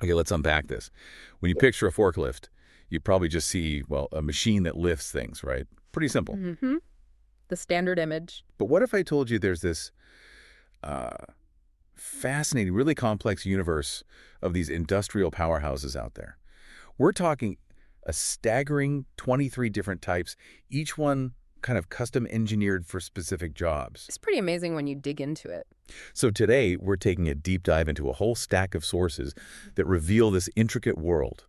Okay, let's unpack this. When you picture a forklift, you probably just see, well, a machine that lifts things, right? Pretty simple. Mm-hmm. The standard image. But what if I told you there's this uh, fascinating, really complex universe of these industrial powerhouses out there? We're talking a staggering 23 different types, each one kind of custom engineered for specific jobs. It's pretty amazing when you dig into it. So today, we're taking a deep dive into a whole stack of sources that reveal this intricate world.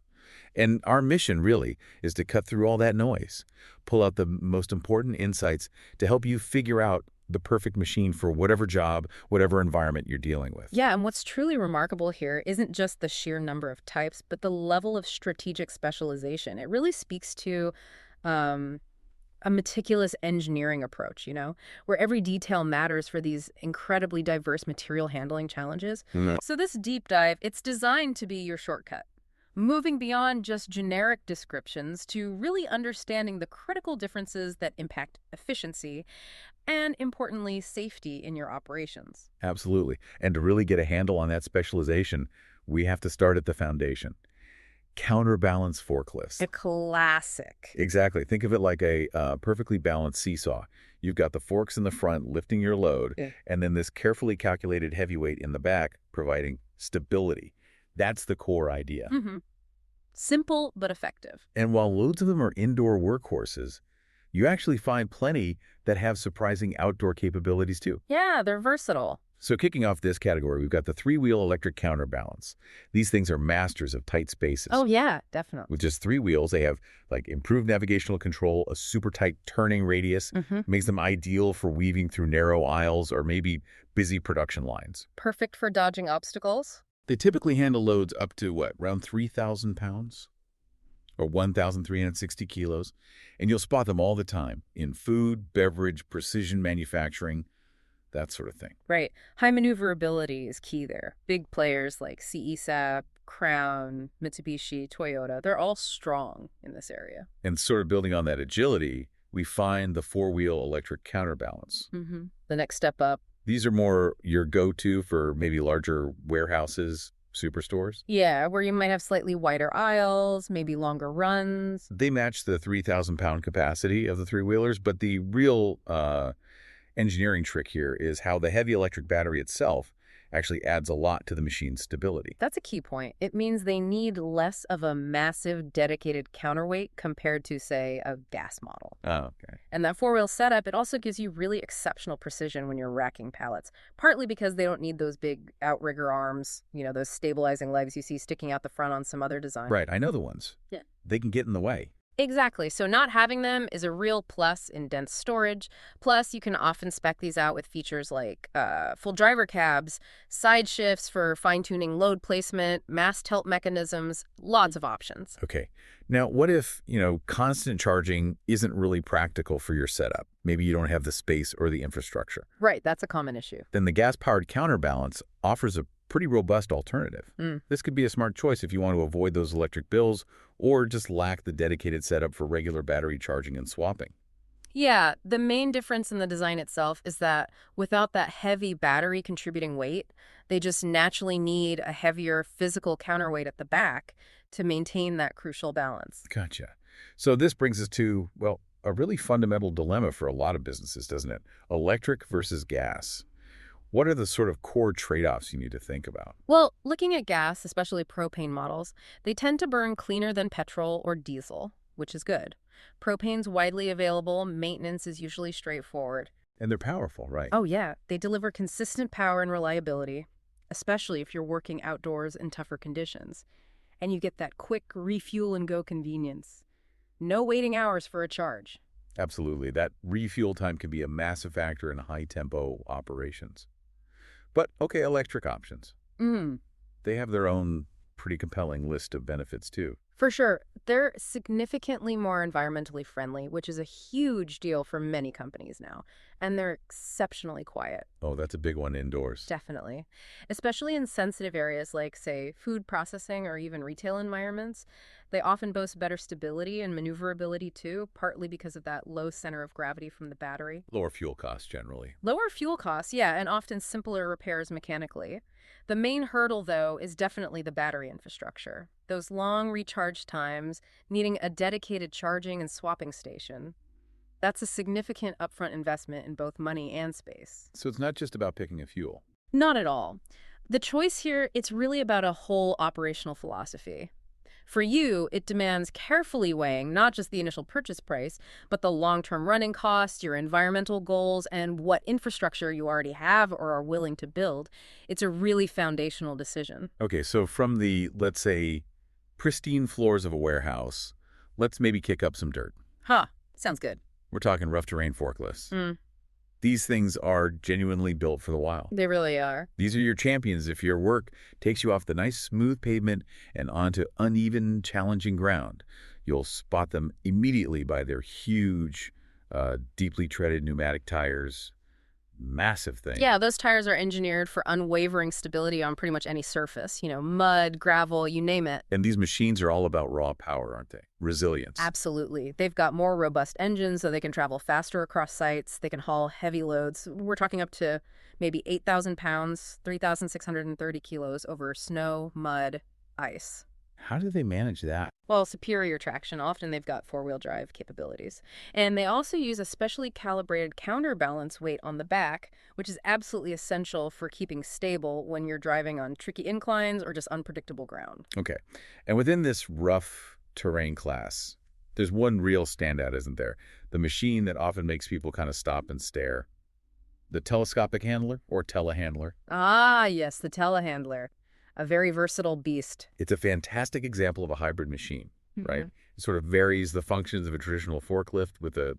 And our mission, really, is to cut through all that noise, pull out the most important insights to help you figure out the perfect machine for whatever job, whatever environment you're dealing with. Yeah, and what's truly remarkable here isn't just the sheer number of types, but the level of strategic specialization. It really speaks to um, a meticulous engineering approach, where every detail matters for these incredibly diverse material handling challenges. Mm. So this deep dive, it's designed to be your shortcut, moving beyond just generic descriptions to really understanding the critical differences that impact efficiency and, importantly, safety in your operations. Absolutely. And to really get a handle on that specialization, we have to start at the foundation. Counterbalance forklifts. A classic. Exactly. Think of it like a perfectly balanced seesaw. You've got the forks in the front lifting your load, Yeah. and then this carefully calculated heavyweight in the back providing stability. That's the core idea. Mm-hmm. Simple but effective. And while loads of them are indoor workhorses, you actually find plenty that have surprising outdoor capabilities too. Yeah, they're versatile. So kicking off this category, we've got the three-wheel electric counterbalance. These things are masters of tight spaces. Oh, yeah, definitely. With just three wheels, they have like improved navigational control, a super tight turning radius, Mm-hmm. makes them ideal for weaving through narrow aisles or maybe busy production lines. Perfect for dodging obstacles. They typically handle loads up to, what, around 3,000 pounds? Or 1,360 kilos. And you'll spot them all the time in food, beverage, precision manufacturing, that sort of thing. Right. High maneuverability is key there. Big players like CESAP, Crown, Mitsubishi, Toyota, they're all strong in this area. And sort of building on that agility, we find the four-wheel electric counterbalance. Mm-hmm. The next step up. These are more your go-to for maybe larger warehouses, superstores. Yeah, where you might have slightly wider aisles, maybe longer runs. They match the 3,000-pound capacity of the three-wheelers, but the real engineering trick here is how the heavy electric battery itself actually adds a lot to the machine's stability. That's a key point. It means they need less of a massive dedicated counterweight compared to, say, a gas model. Oh, okay. And that four-wheel setup, it also gives you really exceptional precision when you're racking pallets, partly because they don't need those big outrigger arms, those stabilizing legs you see sticking out the front on some other design. Right, I know the ones. Yeah. They can get in the way. Exactly. So not having them is a real plus in dense storage. Plus, you can often spec these out with features like full driver cabs, side shifts for fine-tuning load placement, mast tilt mechanisms, lots of options. Okay. Now, what if, constant charging isn't really practical for your setup? Maybe you don't have the space or the infrastructure. Right, that's a common issue. Then the gas-powered counterbalance offers a pretty robust alternative. Mm. This could be a smart choice if you want to avoid those electric bills or just lack the dedicated setup for regular battery charging and swapping. Yeah, the main difference in the design itself is that without that heavy battery contributing weight, they just naturally need a heavier physical counterweight at the back to maintain that crucial balance. Gotcha. So this brings us to, well, a really fundamental dilemma for a lot of businesses, doesn't it? Electric versus gas. What are the sort of core trade-offs you need to think about? Well, looking at gas, especially propane models, they tend to burn cleaner than petrol or diesel, which is good. Propane's widely available, maintenance is usually straightforward. And they're powerful, right? Oh yeah, they deliver consistent power and reliability, especially if you're working outdoors in tougher conditions. And you get that quick refuel and go convenience. No waiting hours for a charge. Absolutely. That refuel time can be a massive factor in high-tempo operations. But, okay, electric options. Mm. They have their own pretty compelling list of benefits, too. For sure, they're significantly more environmentally friendly, which is a huge deal for many companies now. And they're exceptionally quiet. Oh, that's a big one indoors. Definitely. Especially in sensitive areas like, say, food processing or even retail environments. They often boast better stability and maneuverability too, partly because of that low center of gravity from the battery. Lower fuel costs generally. Lower fuel costs, yeah, and often simpler repairs mechanically. The main hurdle, though, is definitely the battery infrastructure. Those long recharge times, needing a dedicated charging and swapping station. That's a significant upfront investment in both money and space. So it's not just about picking a fuel. Not at all. The choice here, it's really about a whole operational philosophy. For you, it demands carefully weighing not just the initial purchase price, but the long-term running costs, your environmental goals, and what infrastructure you already have or are willing to build. It's a really foundational decision. Okay, so from the, let's say, pristine floors of a warehouse, let's maybe kick up some dirt. Huh, sounds good. We're talking rough terrain forklifts. Mm, These things are genuinely built for the wild. they really are. These are your champions if your work takes you off the nice smooth pavement and onto uneven, challenging ground. You'll spot them immediately by their huge, deeply treaded pneumatic tires. Massive thing. Yeah, those tires are engineered for unwavering stability on pretty much any surface. Mud, gravel, you name it. And these machines are all about raw power, aren't they? Resilience. Absolutely. They've got more robust engines so they can travel faster across sites. They can haul heavy loads. We're talking up to maybe 8,000 pounds, 3,630 kilos over snow, mud, ice. How do they manage that? Well, superior traction. Often they've got four-wheel drive capabilities. And they also use a specially calibrated counterbalance weight on the back, which is absolutely essential for keeping stable when you're driving on tricky inclines or just unpredictable ground. Okay. And within this rough terrain class, there's one real standout, isn't there? The machine that often makes people kind of stop and stare. The telescopic handler or telehandler. Ah, yes, the telehandler. A very versatile beast. It's a fantastic example of a hybrid machine, right? Mhm. It sort of varies the functions of a traditional forklift with a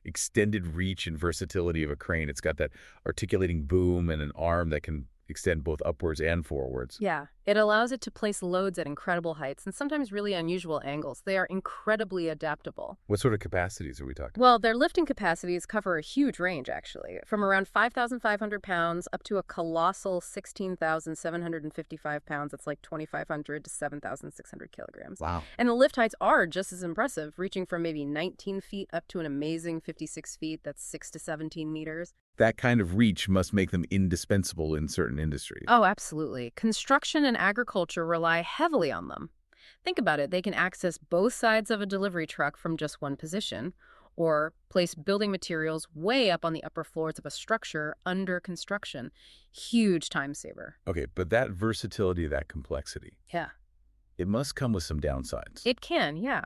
extended reach and versatility of a crane. It's got that articulating boom and an arm that can extend both upwards and forwards. Yeah, it allows it to place loads at incredible heights and sometimes really unusual angles. They are incredibly adaptable. What sort of capacities are we talking? Well, their lifting capacities cover a huge range, actually, from around 5,500 pounds up to a colossal 16,755 pounds. That's like 2,500 to 7,600 kilograms. Wow. And the lift heights are just as impressive, reaching from maybe 19 feet up to an amazing 56 feet. That's 6 to 17 meters. That kind of reach must make them indispensable in certain industries. Oh, absolutely. Construction and agriculture rely heavily on them. Think about it. They can access both sides of a delivery truck from just one position, or place building materials way up on the upper floors of a structure under construction. Huge time saver. Okay, but that versatility, that complexity, Yeah. it must come with some downsides. It can, yeah.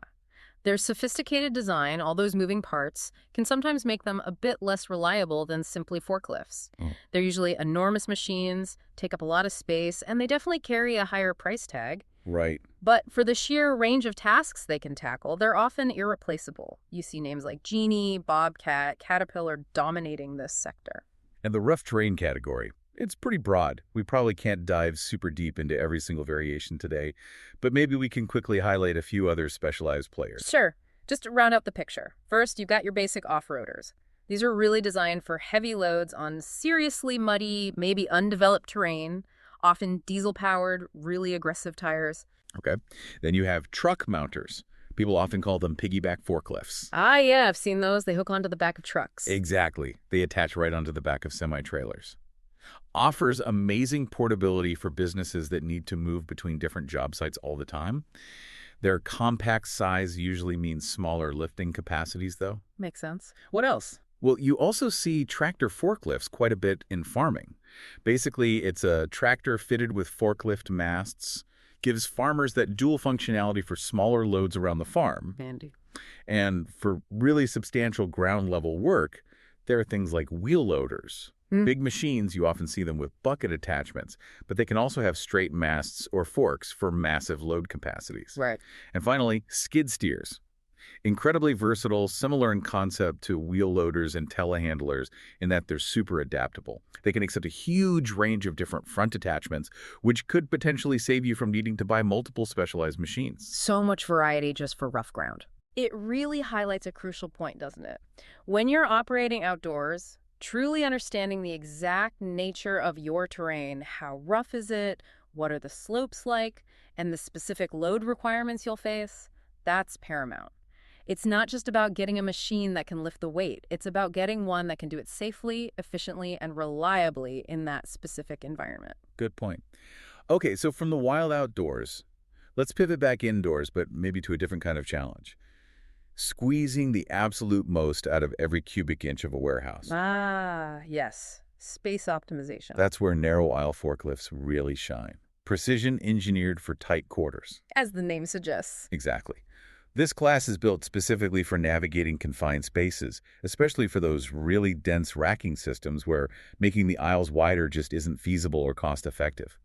Their sophisticated design, all those moving parts, can sometimes make them a bit less reliable than simply forklifts. Oh. They're usually enormous machines, take up a lot of space, and they definitely carry a higher price tag. Right. But for the sheer range of tasks they can tackle, they're often irreplaceable. You see names like Genie, Bobcat, Caterpillar dominating this sector. And the rough terrain category, it's pretty broad. We probably can't dive super deep into every single variation today, but maybe we can quickly highlight a few other specialized players. Sure. Just to round out the picture. First, you've got your basic off-roaders. These are really designed for heavy loads on seriously muddy, maybe undeveloped terrain, often diesel-powered, really aggressive tires. Okay. Then you have truck mounters. People often call them piggyback forklifts. Ah, yeah, I've seen those. They hook onto the back of trucks. Exactly. They attach right onto the back of semi-trailers. Offers amazing portability for businesses that need to move between different job sites all the time. Their compact size usually means smaller lifting capacities, though. Makes sense. What else? Well, you also see tractor forklifts quite a bit in farming. Basically, it's a tractor fitted with forklift masts, gives farmers that dual functionality for smaller loads around the farm. Handy. And for really substantial ground-level work, there are things like wheel loaders. Big machines, you often see them with bucket attachments, but they can also have straight masts or forks for massive load capacities. Right. And finally, skid steers. Incredibly versatile, similar in concept to wheel loaders and telehandlers in that they're super adaptable. They can accept a huge range of different front attachments, which could potentially save you from needing to buy multiple specialized machines. So much variety just for rough ground. It really highlights a crucial point, doesn't it? When you're operating outdoors, truly understanding the exact nature of your terrain, how rough is it, what are the slopes like, and the specific load requirements you'll face, that's paramount. It's not just about getting a machine that can lift the weight. It's about getting one that can do it safely, efficiently, and reliably in that specific environment. Good point. Okay, so from the wild outdoors, let's pivot back indoors, but maybe to a different kind of challenge. Squeezing the absolute most out of every cubic inch of a warehouse. Ah, yes. Space optimization. That's where narrow aisle forklifts really shine. Precision engineered for tight quarters. As the name suggests. Exactly. This class is built specifically for navigating confined spaces, especially for those really dense racking systems where making the aisles wider just isn't feasible or cost-effective.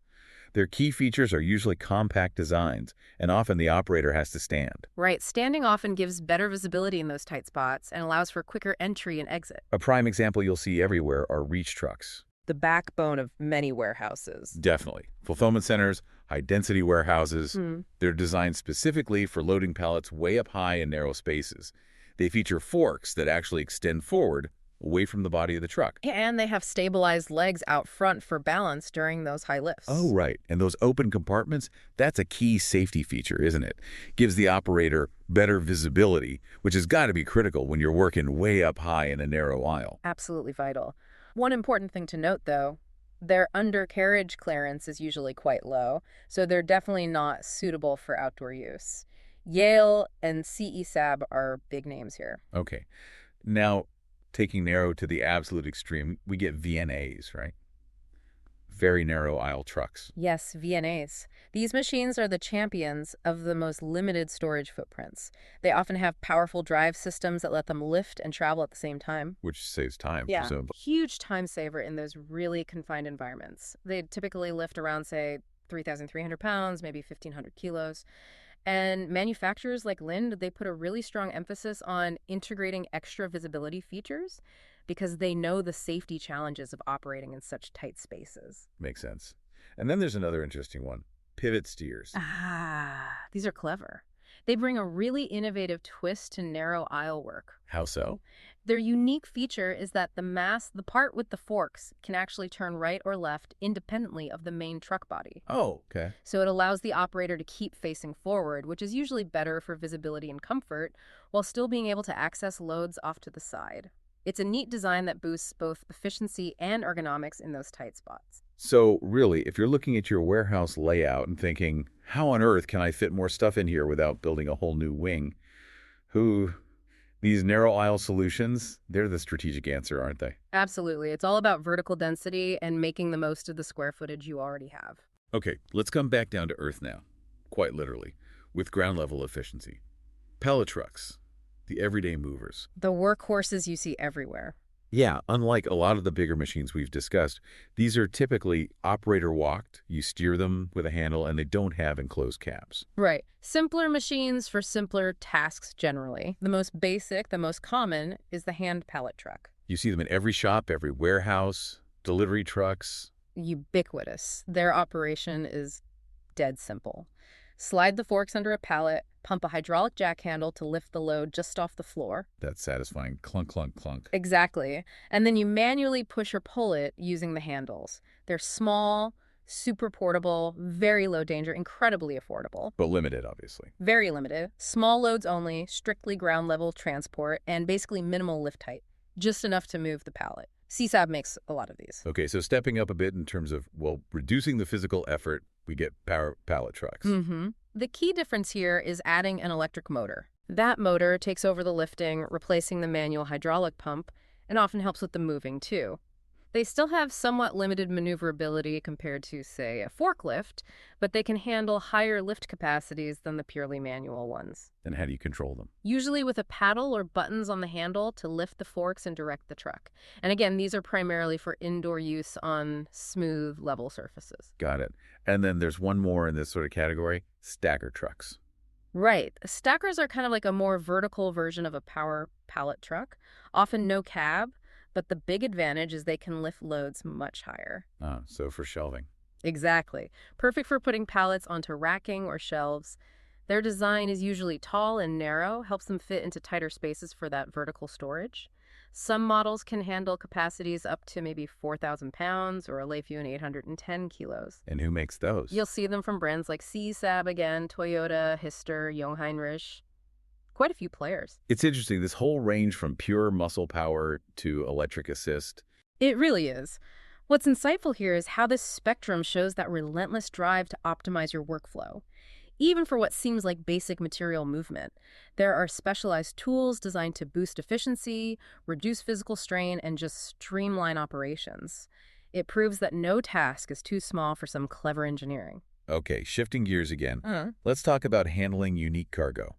Their key features are usually compact designs, and often the operator has to stand. Right. Standing often gives better visibility in those tight spots and allows for quicker entry and exit. A prime example you'll see everywhere are reach trucks. The backbone of many warehouses. Definitely. Fulfillment centers, high-density warehouses, they're designed specifically for loading pallets way up high in narrow spaces. They feature forks that actually extend forward, away from the body of the truck. And they have stabilized legs out front for balance during those high lifts. Oh, right. And those open compartments, that's a key safety feature, isn't it? Gives the operator better visibility, which has got to be critical when you're working way up high in a narrow aisle. Absolutely vital. One important thing to note, though, their undercarriage clearance is usually quite low, so they're definitely not suitable for outdoor use. Yale and CESAB are big names here. Okay. Now, taking narrow to the absolute extreme, we get VNAs, right? Very narrow aisle trucks. Yes, VNAs. These machines are the champions of the most limited storage footprints. They often have powerful drive systems that let them lift and travel at the same time. Which saves time, Yeah, presumably. huge time saver in those really confined environments. They typically lift around, say, 3,300 pounds, maybe 1,500 kilos. And manufacturers like Lind, they put a really strong emphasis on integrating extra visibility features because they know the safety challenges of operating in such tight spaces. Makes sense. And then there's another interesting one. Pivot steers. Ah, these are clever. They bring a really innovative twist to narrow aisle work. How so? Their unique feature is that the part with the forks, can actually turn right or left independently of the main truck body. Oh, okay. So it allows the operator to keep facing forward, which is usually better for visibility and comfort, while still being able to access loads off to the side. It's a neat design that boosts both efficiency and ergonomics in those tight spots. So really, if you're looking at your warehouse layout and thinking, how on earth can I fit more stuff in here without building a whole new wing? These narrow aisle solutions, they're the strategic answer, aren't they? Absolutely. It's all about vertical density and making the most of the square footage you already have. Okay, let's come back down to earth now, quite literally, with ground level efficiency. Pallet trucks, the everyday movers. The workhorses you see everywhere. Yeah, unlike a lot of the bigger machines we've discussed, these are typically operator-walked. You steer them with a handle, and they don't have enclosed cabs. Right. Simpler machines for simpler tasks generally. The most basic, the most common, is the hand pallet truck. You see them in every shop, every warehouse, delivery trucks. Ubiquitous. Their operation is dead simple. Slide the forks under a pallet, pump a hydraulic jack handle to lift the load just off the floor. That satisfying clunk, clunk, clunk. Exactly. And then you manually push or pull it using the handles. They're small, super portable, very low danger, incredibly affordable. But limited, obviously. Very limited. Small loads only, strictly ground level transport, and basically minimal lift height. Just enough to move the pallet. CSAB makes a lot of these. Okay, so stepping up a bit in terms of, well, reducing the physical effort, we get power pallet trucks. The key difference here is adding an electric motor. That motor takes over the lifting, replacing the manual hydraulic pump, and often helps with the moving, too. They still have somewhat limited maneuverability compared to, say, a forklift, but they can handle higher lift capacities than the purely manual ones. And how do you control them? Usually with a paddle or buttons on the handle to lift the forks and direct the truck. And again, these are primarily for indoor use on smooth, level surfaces. Got it. And then there's one more in this sort of category, stacker trucks. Right. Stackers are kind of like a more vertical version of a power pallet truck, often no cab, but the big advantage is they can lift loads much higher. So for shelving. Exactly. Perfect for putting pallets onto racking or shelves. Their design is usually tall and narrow, helps them fit into tighter spaces for that vertical storage. Some models can handle capacities up to maybe 4,000 pounds or a Leifun 810 kilos. And who makes those? You'll see them from brands like CSAB again, Toyota, Hyster, Jungheinrich. Quite a few players. It's interesting, this whole range from pure muscle power to electric assist. It really is. What's insightful here is how this spectrum shows that relentless drive to optimize your workflow. Even for what seems like basic material movement, there are specialized tools designed to boost efficiency, reduce physical strain, and just streamline operations. It proves that no task is too small for some clever engineering. Okay, shifting gears again. Uh-huh. Let's talk about handling unique cargo.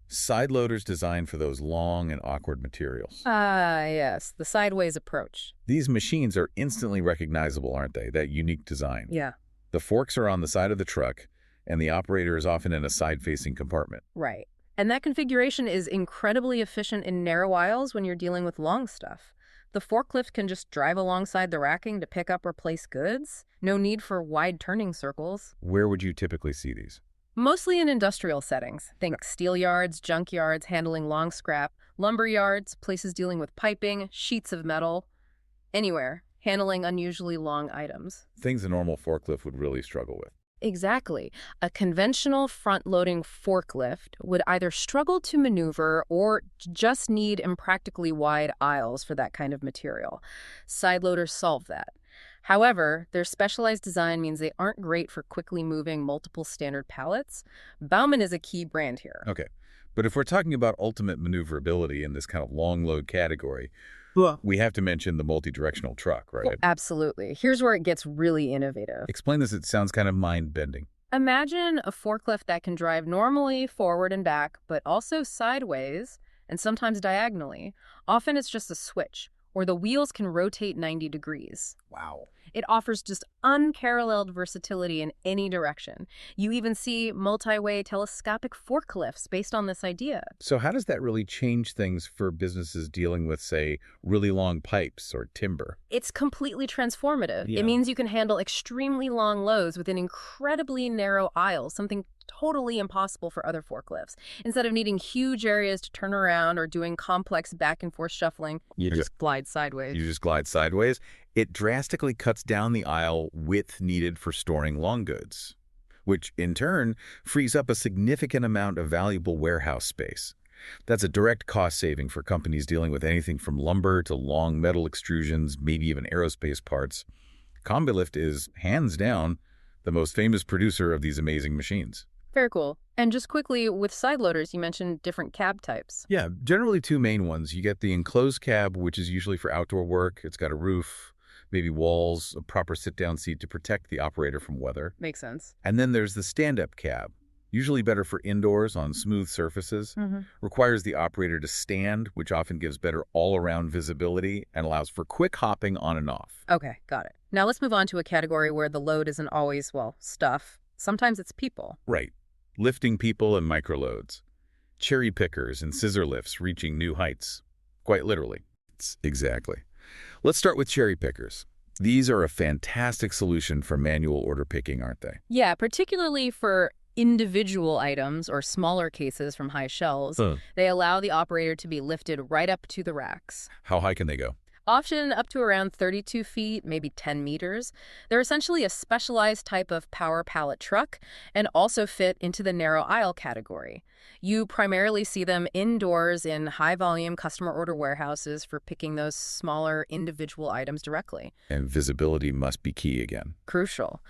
Side loaders designed for those long and awkward materials. Yes, the sideways approach. These machines are instantly recognizable, aren't they? That unique design. Yeah, The forks are on the side of the truck, and the operator is often in a side-facing compartment. right. And that configuration is incredibly efficient in narrow aisles when you're dealing with long stuff. The forklift can just drive alongside the racking to pick up or place goods. No need for wide turning circles. Where would you typically see these? Mostly in industrial settings. Think steel yards, junk yards handling long scrap, lumber yards, places dealing with piping, sheets of metal. Anywhere, handling unusually long items. Things a normal forklift would really struggle with. Exactly. A conventional front-loading forklift would either struggle to maneuver or just need impractically wide aisles for that kind of material. Side loaders solve that. However, their specialized design means they aren't great for quickly moving multiple standard pallets. Bauman is a key brand here. Okay, but if we're talking about ultimate maneuverability in this kind of long load category, we have to mention the multi-directional truck, right? Absolutely. Here's where it gets really innovative. Explain this, it sounds kind of mind-bending. Imagine a forklift that can drive normally forward and back, but also sideways and sometimes diagonally. Often it's just a switch, or the wheels can rotate 90 degrees. Wow. It offers just unparalleled versatility in any direction. You even see multi-way telescopic forklifts based on this idea. So how does that really change things for businesses dealing with, say, really long pipes or timber? It's completely transformative. Yeah. It means you can handle extremely long loads within incredibly narrow aisles, something totally impossible for other forklifts. Instead of needing huge areas to turn around or doing complex back and forth shuffling, you just glide sideways. You just glide sideways. It drastically cuts down the aisle width needed for storing long goods, which in turn frees up a significant amount of valuable warehouse space. That's a direct cost saving for companies dealing with anything from lumber to long metal extrusions, maybe even aerospace parts. Combilift is, hands down, the most famous producer of these amazing machines. Very cool. And just quickly, with side loaders, you mentioned different cab types. Yeah, generally two main ones. You get the enclosed cab, which is usually for outdoor work. It's got a roof, maybe walls, a proper sit-down seat to protect the operator from weather. Makes sense. And then there's the stand-up cab, usually better for indoors on smooth surfaces. Requires the operator to stand, which often gives better all-around visibility and allows for quick hopping on and off. Okay, got it. Now let's move on to a category where the load isn't always, well, stuff. Sometimes it's people. Right. Lifting people and microloads. Cherry pickers and scissor lifts reaching new heights. Quite literally. Exactly. Let's start with cherry pickers. These are a fantastic solution for manual order picking, aren't they? Yeah, particularly for individual items or smaller cases from high shelves. They allow the operator to be lifted right up to the racks. How high can they go? Often up to around 32 feet, maybe 10 meters. They're essentially a specialized type of power pallet truck and also fit into the narrow aisle category. You primarily see them indoors in high-volume customer order warehouses for picking those smaller individual items directly. And visibility must be key again. Crucial.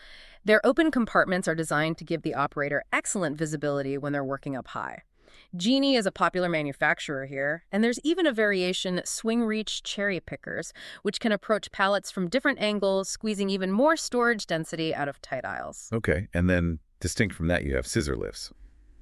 Their open compartments are designed to give the operator excellent visibility when they're working up high. Genie is a popular manufacturer here, and there's even a variation, swing reach cherry pickers, which can approach pallets from different angles, squeezing even more storage density out of tight aisles. Okay, and then distinct from that, you have scissor lifts.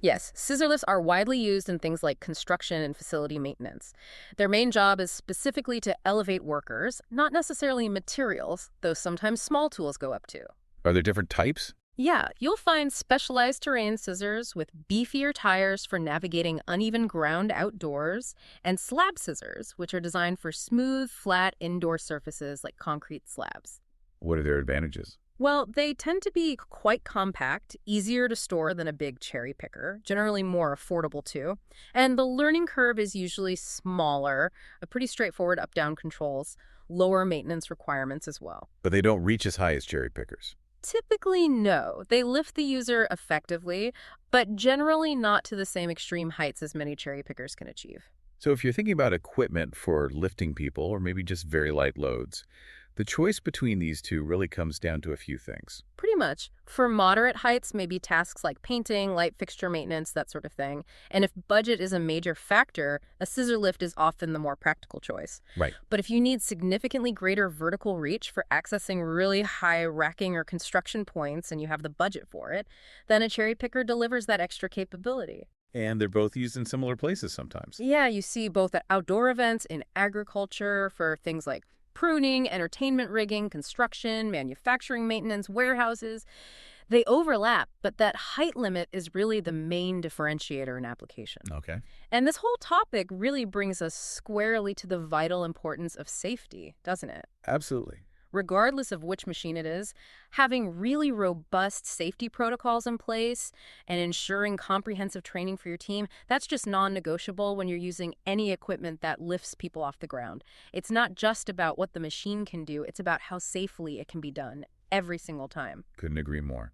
Yes, scissor lifts are widely used in things like construction and facility maintenance. Their main job is specifically to elevate workers, not necessarily materials, though sometimes small tools go up too. Are there different types? Yeah, you'll find specialized terrain scissors with beefier tires for navigating uneven ground outdoors, and slab scissors, which are designed for smooth, flat indoor surfaces like concrete slabs. What are their advantages? Well, they tend to be quite compact, easier to store than a big cherry picker, generally more affordable too. And the learning curve is usually smaller, a pretty straightforward up-down controls, lower maintenance requirements as well. But they don't reach as high as cherry pickers. Typically, no. They lift the user effectively, but generally not to the same extreme heights as many cherry pickers can achieve. So if you're thinking about equipment for lifting people or maybe just very light loads, the choice between these two really comes down to a few things. Pretty much. For moderate heights, maybe tasks like painting, light fixture maintenance, that sort of thing. And if budget is a major factor, a scissor lift is often the more practical choice. Right. But if you need significantly greater vertical reach for accessing really high racking or construction points and you have the budget for it, then a cherry picker delivers that extra capability. And they're both used in similar places sometimes. Yeah, you see both at outdoor events, in agriculture, for things like pruning, entertainment rigging, construction, manufacturing maintenance, warehouses. They overlap, but that height limit is really the main differentiator in application. Okay. And this whole topic really brings us squarely to the vital importance of safety, doesn't it? Absolutely. Regardless of which machine it is, having really robust safety protocols in place and ensuring comprehensive training for your team, that's just non-negotiable when you're using any equipment that lifts people off the ground. It's not just about what the machine can do, it's about how safely it can be done every single time. Couldn't agree more.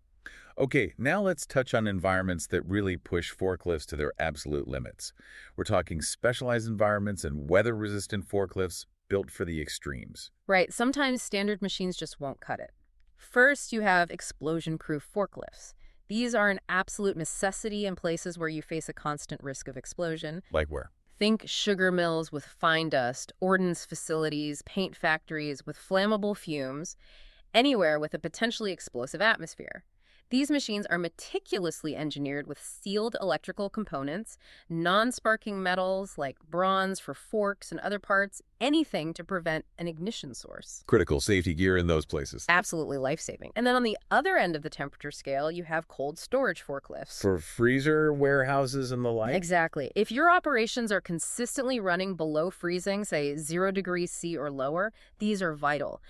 Okay, now let's touch on environments that really push forklifts to their absolute limits. We're talking specialized environments and weather-resistant forklifts built for the extremes. Right, sometimes standard machines just won't cut it. First, you have explosion-proof forklifts. These are an absolute necessity in places where you face a constant risk of explosion. Like where? Think sugar mills with fine dust, ordnance facilities, paint factories with flammable fumes, anywhere with a potentially explosive atmosphere. These machines are meticulously engineered with sealed electrical components, non-sparking metals like bronze for forks and other parts, anything to prevent an ignition source. Critical safety gear in those places. Absolutely life-saving. And then on the other end of the temperature scale, you have cold storage forklifts. For freezer warehouses and the like? Exactly. If your operations are consistently running below freezing, say 0 degrees C or lower, these are vital.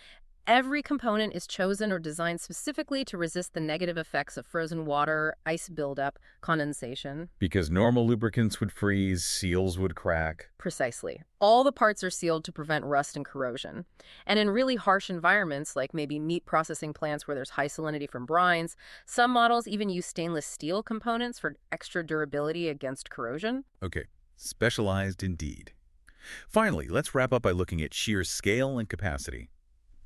Every component is chosen or designed specifically to resist the negative effects of frozen water, ice buildup, condensation. Because normal lubricants would freeze, seals would crack. Precisely. All the parts are sealed to prevent rust and corrosion. And in really harsh environments, like maybe meat processing plants where there's high salinity from brines, some models even use stainless steel components for extra durability against corrosion. Okay, specialized indeed. Finally, let's wrap up by looking at sheer scale and capacity.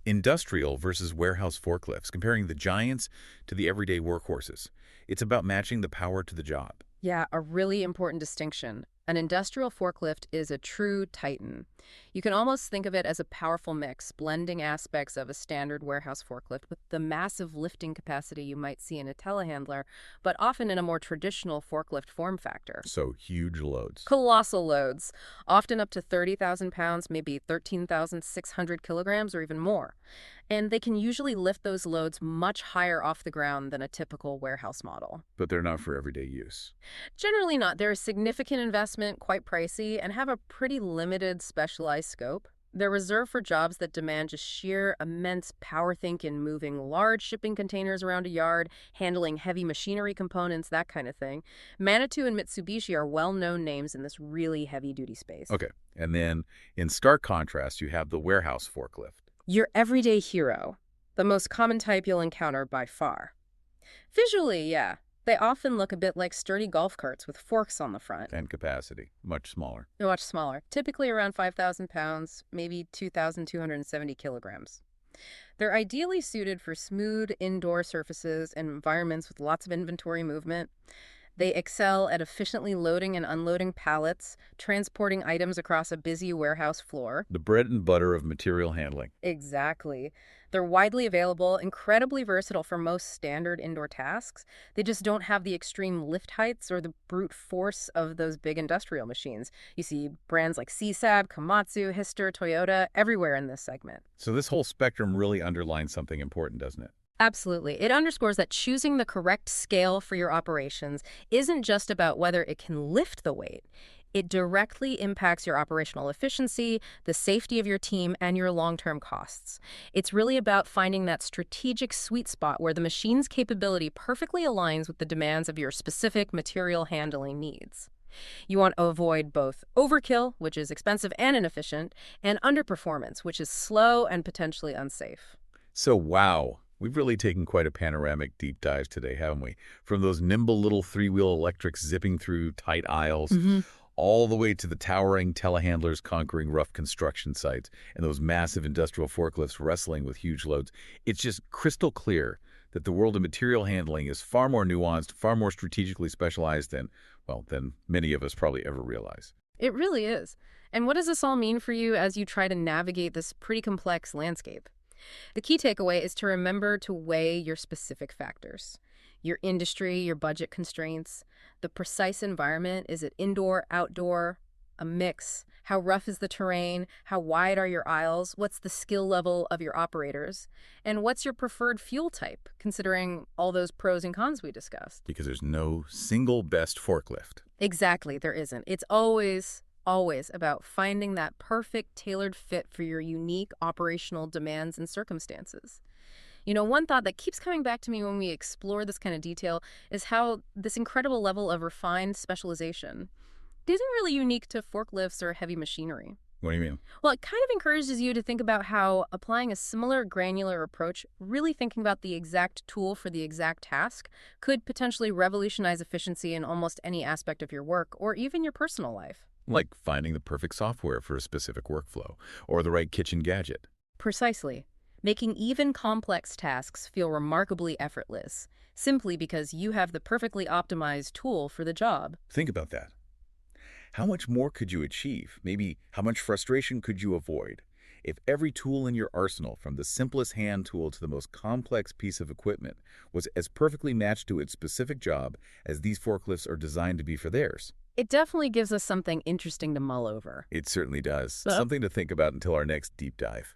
Industrial versus warehouse forklifts, comparing the giants to the everyday workhorses. It's about matching the power to the job. Yeah, a really important distinction. An industrial forklift is a true titan. You can almost think of it as a powerful mix, blending aspects of a standard warehouse forklift with the massive lifting capacity you might see in a telehandler, but often in a more traditional forklift form factor. So huge loads. Colossal loads, often up to 30,000 pounds, maybe 13,600 kilograms or even more. And they can usually lift those loads much higher off the ground than a typical warehouse model. But they're not for everyday use. Generally not. They're a significant investment, quite pricey, and have a pretty limited specialized scope. They're reserved for jobs that demand just sheer immense power think in moving large shipping containers around a yard, handling heavy machinery components, that kind of thing. Manitou and Mitsubishi are well-known names in this really heavy-duty space. Okay, and then in stark contrast, you have the warehouse forklift. Your everyday hero, the most common type you'll encounter by far. Visually, yeah, they often look a bit like sturdy golf carts with forks on the front. And capacity, much smaller. They're much smaller, typically around 5,000 pounds, maybe 2,270 kilograms. They're ideally suited for smooth indoor surfaces and environments with lots of inventory movement. They excel at efficiently loading and unloading pallets, transporting items across a busy warehouse floor. The bread and butter of material handling. Exactly. They're widely available, incredibly versatile for most standard indoor tasks. They just don't have the extreme lift heights or the brute force of those big industrial machines. You see brands like CSAB, Komatsu, Hyster, Toyota, everywhere in this segment. So this whole spectrum really underlines something important, doesn't it? Absolutely. It underscores that choosing the correct scale for your operations isn't just about whether it can lift the weight. It directly impacts your operational efficiency, the safety of your team, and your long-term costs. It's really about finding that strategic sweet spot where the machine's capability perfectly aligns with the demands of your specific material handling needs. You want to avoid both overkill, which is expensive and inefficient, and underperformance, which is slow and potentially unsafe. So, wow, we've really taken quite a panoramic deep dive today, haven't we? From those nimble little three-wheel electrics zipping through tight aisles, all the way to the towering telehandlers conquering rough construction sites and those massive industrial forklifts wrestling with huge loads. It's just crystal clear that the world of material handling is far more nuanced, far more strategically specialized than, well, than many of us probably ever realize. It really is. And what does this all mean for you as you try to navigate this pretty complex landscape? The key takeaway is to remember to weigh your specific factors. Your industry, your budget constraints, the precise environment. Is it indoor, outdoor, a mix? How rough is the terrain? How wide are your aisles? What's the skill level of your operators? And what's your preferred fuel type, considering all those pros and cons we discussed? Because there's no single best forklift. Exactly, there isn't. It's always about finding that perfect tailored fit for your unique operational demands and circumstances. One thought that keeps coming back to me when we explore this kind of detail is how this incredible level of refined specialization isn't really unique to forklifts or heavy machinery. What do you mean? Well, it kind of encourages you to think about how applying a similar granular approach, really thinking about the exact tool for the exact task, could potentially revolutionize efficiency in almost any aspect of your work or even your personal life. Like finding the perfect software for a specific workflow or the right kitchen gadget. Precisely. Making even complex tasks feel remarkably effortless, simply because you have the perfectly optimized tool for the job. Think about that. How much more could you achieve? Maybe how much frustration could you avoid? If every tool in your arsenal, from the simplest hand tool to the most complex piece of equipment, was as perfectly matched to its specific job as these forklifts are designed to be for theirs. It definitely gives us something interesting to mull over. It certainly does. Well, Something to think about until our next deep dive.